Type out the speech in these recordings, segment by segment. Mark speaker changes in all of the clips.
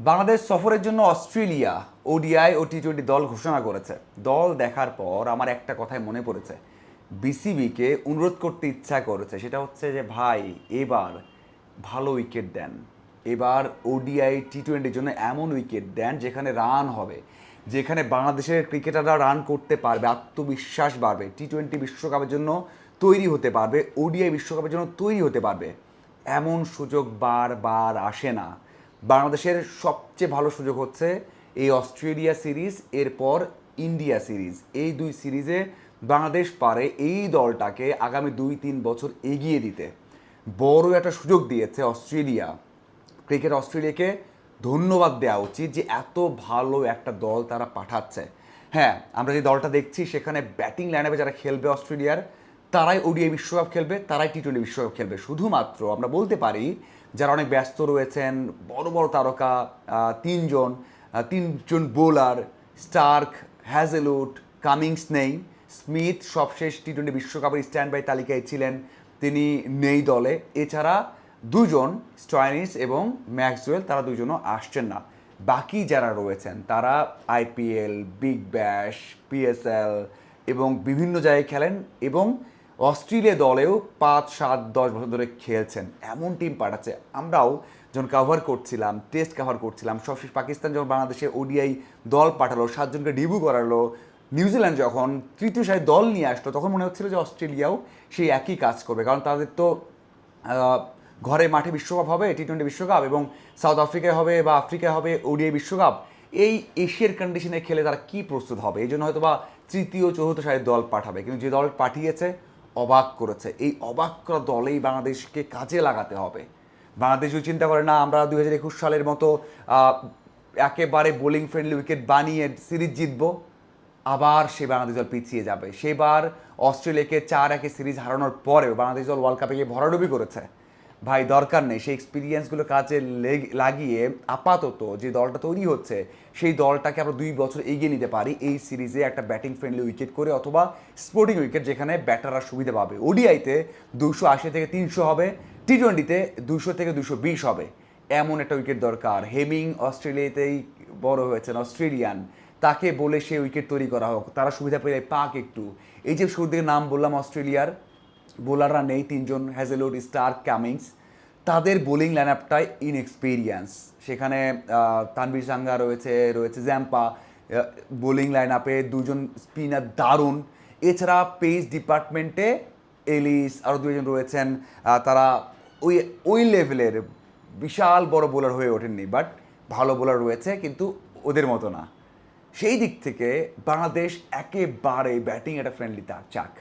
Speaker 1: বাংলাদেশ সফরের জন্য Australia ODI ও টি-20 দল ঘোষণা করেছে। দল দেখার পর আমার একটা কথাই মনে পড়েছে, বিসিবিকে অনুরোধ করতে ইচ্ছা করেছে, সেটা হচ্ছে যে ভাই এবার ভালো উইকেট দেন, এবার ওডিআই টি-20-র জন্য এমন উইকেট দেন যেখানে রান হবে, যেখানে বাংলাদেশের ক্রিকেটাররা রান করতে পারবে, আত্মবিশ্বাস বাড়বে, টি-20 বিশ্বকাপের জন্য তৈরি হতে পারবে, ওডিআই বিশ্বকাপের জন্য তৈরি হতে পারবে। এমন সুযোগ বারবার আসে না। বাংলাদেশের সবচেয়ে ভালো সুযোগ হচ্ছে এই অস্ট্রেলিয়া সিরিজ, এরপর ইন্ডিয়া সিরিজ। এই দুই সিরিজে বাংলাদেশ পারে এই দলটাকে আগামী 2-3 বছর এগিয়ে দিতে। বড় একটা সুযোগ দিয়েছে অস্ট্রেলিয়া। ক্রিকেট অস্ট্রেলিয়াকে ধন্যবাদ দেওয়া উচিত যে এত ভালো একটা দল তারা পাঠাচ্ছে। হ্যাঁ, আমরা যে দলটা দেখছি সেখানে ব্যাটিং লাইনআপে যারা খেলবে অস্ট্রেলিয়ার, তারাই ওডিআই বিশ্বকাপ খেলবে, তারাই টি-20 বিশ্বকাপ খেলবে। শুধুমাত্র আমরা বলতে পারি যারা অনেক ব্যস্ত রয়েছেন, বড় বড় তারকা, তিনজন বোলার, স্টার্ক, হ্যাজেলউড, কামিংস নেই, স্মিথ সবশেষ টি-20 বিশ্বকাপের স্ট্যান্ড বাই তালিকায় ছিলেন, তিনি নেই দলে। এছাড়া দুজন, স্টয়নিস এবং ম্যাক্সওয়েল, তারা দুজনও আসছেন না। বাকি যারা রয়েছেন তারা আইপিএল, বিগ ব্যাশ, পিএসএল এবং বিভিন্ন জায়গায় খেলেন এবং অস্ট্রেলিয়া দলেও 5, 7, 10 বছর ধরে খেলছেন, এমন টিম পাঠাচ্ছে। আমরাও যখন কাভার করছিলাম, টেস্ট কাভার করছিলাম, সবশেষ পাকিস্তান যখন বাংলাদেশে ওডিআই দল পাঠালো, 7জনকে ডিবু করালো, নিউজিল্যান্ড যখন তৃতীয় সারি দল নিয়ে আসলো, তখন মনে হচ্ছিল যে অস্ট্রেলিয়াও সেই একই কাজ করবে, কারণ তাদের তো ঘরে মাঠে বিশ্বকাপ হবে, টি-20 বিশ্বকাপ, এবং সাউথ আফ্রিকায় হবে বা আফ্রিকায় হবে ওডিআই বিশ্বকাপ। এই এশিয়ার কন্ডিশনে খেলে তারা কী প্রস্তুত হবে, এই জন্য হয়তো বা তৃতীয় চতুর্থ সারির দল পাঠাবে। কিন্তু যে দল পাঠিয়েছে অবাক করেছে। এই অবাক করা দলেই বাংলাদেশকে কাজে লাগাতে হবে। বাংলাদেশ যদি চিন্তা করে না আমরা 2021 সালের মতো একেবারে বোলিং ফ্রেন্ডলি উইকেট বানিয়ে সিরিজ জিতবো, আবার সে বাংলাদেশ দল পিছিয়ে যাবে। সেবার অস্ট্রেলিয়াকে 4-1 সিরিজ হারানোর পরেও বাংলাদেশ দল ওয়ার্ল্ড কাপে গিয়ে ভরাডুবি করেছে। ভাই দরকার নেই, সেই এক্সপিরিয়েন্সগুলো কাজে লাগিয়ে আপাতত যে দলটা তৈরি হচ্ছে সেই দলটাকে আমরা 2 বছর এগিয়ে নিতে পারি এই সিরিজে একটা ব্যাটিং ফ্রেন্ডলি উইকেট করে, অথবা স্পোর্টিং উইকেট যেখানে ব্যাটাররা সুবিধা পাবে। ওডিআইতে 280 থেকে 300 হবে, টি-20-তে 200 থেকে 220 হবে, এমন একটা উইকেট দরকার। হেমিং অস্ট্রেলিয়াতেই বড় হয়েছেন, অস্ট্রেলিয়ান, তাকে বলে সে উইকেট তৈরি করা হোক, তারা সুবিধা পেলে পাক একটু। এই যে শুরুর দিকে নাম বললাম অস্ট্রেলিয়ার, বোলাররা নেই, 3জন, হ্যাজেলউড, স্টার্ক, কামিংস, তাদের বোলিং লাইন আপটাই ইনএক্সপিরিয়েন্স। সেখানে তানভীর সাঙ্গা রয়েছে জ্যাম্পা, বোলিং লাইন আপে 2জন স্পিনার দারুণ। এছাড়া পেস ডিপার্টমেন্টে এলিস, আরও 2জন রয়েছেন, তারা ওই ওই লেভেলের বিশাল বড় বোলার হয়ে ওঠেননি, বাট ভালো বোলার রয়েছে, কিন্তু ওদের মতো না। সেই দিক থেকে বাংলাদেশ একেবারে ব্যাটিং একটা ফ্রেন্ডলি তার চাক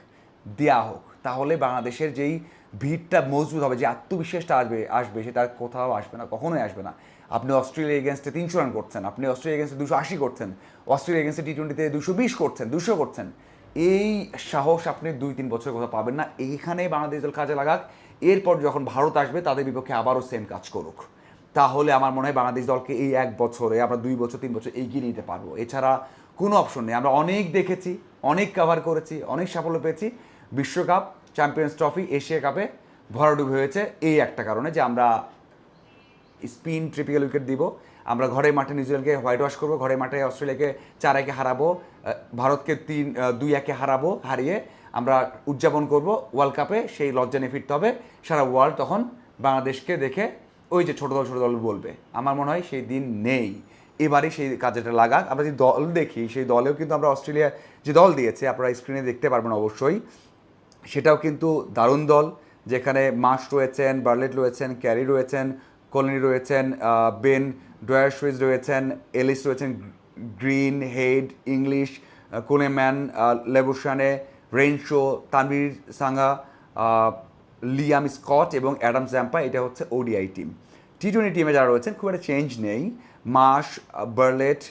Speaker 1: দেয়া হোক, তাহলে বাংলাদেশের যেই ভিড়টা মজবুত হবে, যে আত্মবিশ্বাসটা আসবে সেটা কোথাও আসবে না, কখনোই আসবে না। আপনি অস্ট্রেলিয়া এগেনস্টে 300 রান করছেন, আপনি অস্ট্রেলিয়া এগেনস্টে 280 করছেন, অস্ট্রেলিয়া এগেনস্টে টি-20-তে 220 করছেন, 200 করছেন, এই সাহস আপনি 2-3 বছর কোথাও পাবেন না। এইখানে বাংলাদেশ দল কাজে লাগাক, এরপর যখন ভারত আসবে তাদের বিপক্ষে আবারও সেম কাজ করুক, তাহলে আমার মনে হয় বাংলাদেশ দলকে এই 1 বছরে আমরা 2 বছর 3 বছর এগিয়ে নিতে পারবো। এছাড়া কোনো অপশন নেই। আমরা অনেক দেখেছি, অনেক কভার করেছি, অনেক সাফল্য পেয়েছি, বিশ্বকাপ, চ্যাম্পিয়ন্স ট্রফি, এশিয়া কাপে ভরাডুবি হয়েছে এই একটা কারণে যে আমরা স্পিন ট্রিপিক্যাল উইকেট দিব, আমরা ঘরের মাঠে নিউজিল্যান্ডকে হোয়াইট ওয়াশ করবো, ঘরের মাঠে অস্ট্রেলিয়াকে 4-1 হারাবো, ভারতকে 2-1 হারাবো, হারিয়ে আমরা উদযাপন করব ওয়ার্ল্ড কাপে। সেই লজ্জা নিয়ে ফিরতে হবে, সারা ওয়ার্ল্ড তখন বাংলাদেশকে দেখে ওই যে ছোটো দল বলবে। আমার মনে হয় সেই দিন নেই, এবারে সেই কাজেটা লাগাক। আমরা যে দল দেখি সেই দলেও কিন্তু আমরা অস্ট্রেলিয়া যে দল দিয়েছে আপনারা স্ক্রিনে দেখতে পারবেন অবশ্যই, সেটাও কিন্তু দারুণ দল, যেখানে মার্শ রয়েছেন, বার্লেট রয়েছেন, ক্যারি রয়েছেন, কলোনি রয়েছেন, বেন ডয়ারশুইজ রয়েছেন, এলিস রয়েছেন, Green, Head, Inglis, Kuhnemann, Labuschagne, Renshaw, Tanveer Sangha, Liam Scott এবং অ্যাডাম জ্যাম্পা। এটা হচ্ছে ওডিআই টিম। টি-20 টিমে যারা রয়েছেন খুব একটা চেঞ্জ নেই। মার্শ, বার্লেট,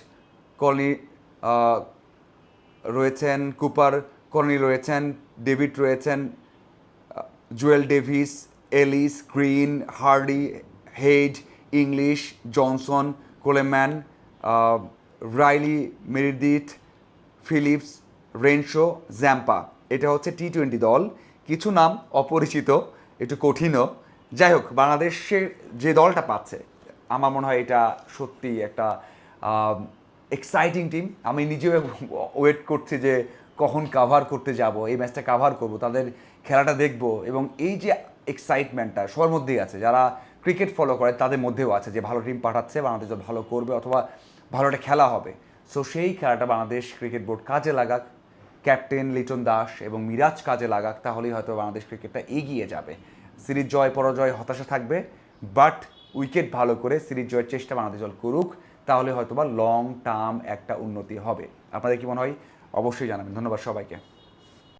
Speaker 1: কলোনি রয়েছেন, কুপার, কর্নি রয়েছেন, ডেভিড রয়েছেন, Jewel Davis, Ellis, Green, Hardie, Head, Inglis, Johnson, Kuhnemann, Riley, Meredith, Philips, Renshaw, Zampa. এটা হচ্ছে টি-20 দল। কিছু নাম অপরিচিত, একটু কঠিনও। যাই হোক, বাংলাদেশের যে দলটা পাচ্ছে আমার মনে হয় এটা সত্যি একটা এক্সাইটিং টিম। আমি নিজেও ওয়েট করছি যে কখন কাভার করতে যাব, এই ম্যাচটা কাভার করব, তাদের খেলাটা দেখব, এবং এই যে এক্সাইটমেন্টটা সবার মধ্যেই আছে, যারা ক্রিকেট ফলো করে তাদের মধ্যেও আছে যে ভালো টিম পাঠাচ্ছে, বাংলাদেশ দল ভালো করবে অথবা ভালো একটা খেলা হবে। সো সেই খেলাটা বাংলাদেশ ক্রিকেট বোর্ড কাজে লাগাক, ক্যাপ্টেন লিটন দাস এবং মিরাজ কাজে লাগাক, তাহলেই হয়তো বাংলাদেশ ক্রিকেটটা এগিয়ে যাবে। সিরিজ জয় পরাজয় হতাশা থাকবে, বাট উইকেট ভালো করে সিরিজ জয়ের চেষ্টা বাংলাদেশ দল করুক, তাহলে হয়তোবা লং টার্ম একটা উন্নতি হবে। আপনাদের কি মনে হয়? অবশ্যই জানাবেন। ধন্যবাদ সবাইকে।